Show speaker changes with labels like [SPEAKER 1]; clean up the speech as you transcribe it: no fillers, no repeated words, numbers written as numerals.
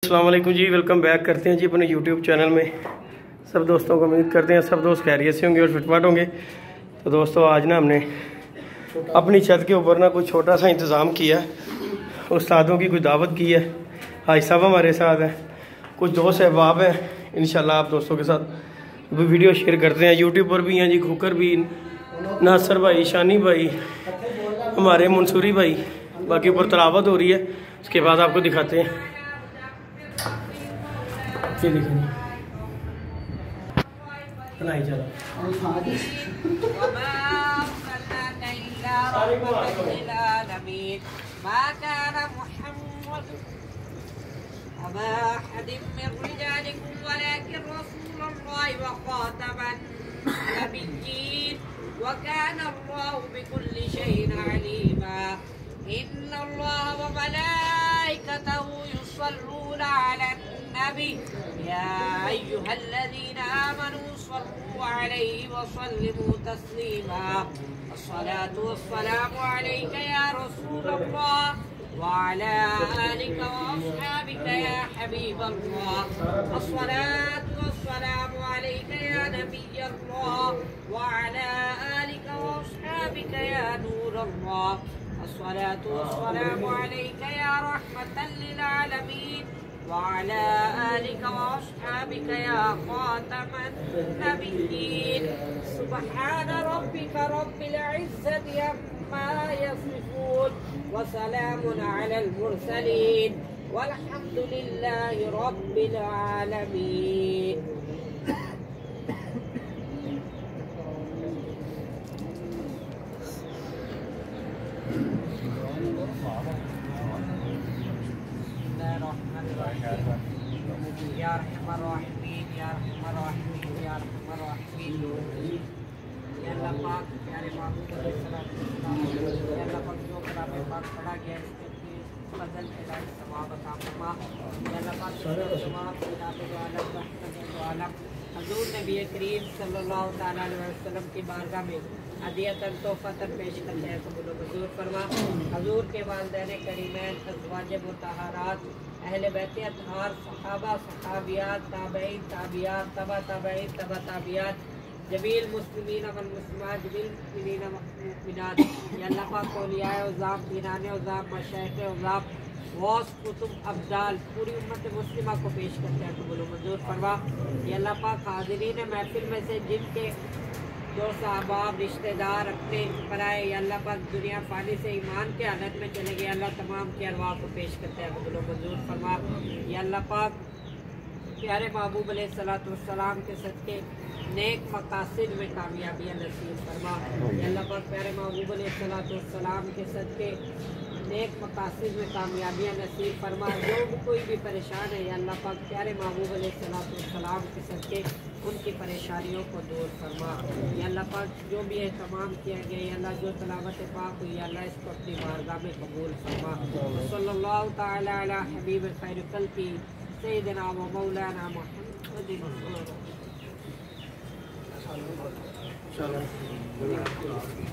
[SPEAKER 1] السلام علیکم جی، welcome back کرتے ہیں جی اپنے یوٹیوب چینل میں سب دوستوں کو امید کرتے ہیں سب دوست خیریت سے ہوں گے اور فٹ فاٹ ہوں گے۔ تو دوستوں آج نا ہم نے اپنی چھت کے اوپر نا کچھ چھوٹا سا انتظام کیا، استادوں کی کوئی دعوت کی ہے، حاج صاحب ہمارے ساتھ ہیں، کچھ دوست احباب ہیں، انشاءاللہ آپ دوستوں کے ساتھ ویڈیو شیئر کرتے ہیں۔ یوٹیوب پر بھی ہیں جی، کھوکر بھی، ناصر بھائی، شانی بھائی، ہمارے منصوری بھائی، باقی اوپر تلاوت ہو رہی ہے، اس کے بعد آپ کو دکھاتے ہیں۔ یہ دیکھیں بنائی چلا
[SPEAKER 2] أبا أحد من رجالكم ولكن رسول الله وخاتم النبيين وكان الله بكل شيء عليما إن الله وملائكته يصلون على النبي يا أيها الذين آمنوا صلوا عليه وسلموا تسليما الصلاة والسلام عليك يا رسول الله وعلى آلك وأصحابك يا حبيب الله الصلاة والسلام عليك يا نبي الله وعلى آلك وأصحابك يا نور الله الصلاة والسلام عليك يا رحمة للعالمين وعلى آلك وأصحابك يا خاتم النبيين سبحان ربك رب العزة عما يصفون وسلام على المرسلين والحمد لله رب العالمين۔ یا ارحم الراحمین یا ارحم الراحمین یا ارحم الراحمین۔ یا اللہ پاک پیارے محبوب علیہ السلام، یا اللہ پاک جو کلام پاک پڑھا گیا اس کے فضل الہی ثواب عطا فرما۔ یا اللہ پاک تمام کتاب عالم رحمت عالم حضور نبی کریم صلی اللہ تعالیٰ علیہ وسلم کی بارگاہ میں ہدیۃً تحفۃً پیش کرتے ہیں، قبول و منظور فرما۔ حضور کے والدین کریمین، ازواج مطہرات، اہل بیت اطہار، صحابہ، صحابیات، تابعین، تابعات، تبع تابعین، تبع تابعات، جمیل مسلمین والمسلمات، جمیل مؤمنین والمؤمنات، یا اللہ پاک اولیاء عظام، پیران عظام، مشائخ عظام، غوث، قطب، ابدال، پوری امت مسلمہ کو پیش کرتے ہیں، قبول و منظور فرما۔ یا اللہ پاک حاضرین محفل میں سے جن کے دوست احباب رشتہ دار اپنے پرائے یا اللہ پاک دنیا فانی سے ایمان کے حالت میں چلے گئے، اللہ تمام کی ارواح کو پیش کرتے ہیں، قبول و منظور فرما۔ یا اللہ پاک پیارے محبوب علیہ الصلوۃ والسلام کے صدقے نیک مقاصد میں کامیابیاں نصیب فرما۔ یا اللہ پاک پیارے محبوب علیہ الصلوۃ والسلام کے صدقے نیک مقاصد میں کامیابیاں نصیب فرما۔ جو بھی کوئی بھی پریشان ہے یا اللہ پاک پیارے محبوب علیہ الصلوۃ والسلام کے صدقے ان کی پریشانیوں کو دور فرما۔ یا اللہ پاک جو بھی اہتمام کیا گیا یا اللہ جو تلاوت پاک ہوئی یا اللہ اس کو اپنی بارگاہ میں قبول فرما۔ صلی اللہ تعالی علی حبیب خیر خلقی سیدنا و مولانا محمد۔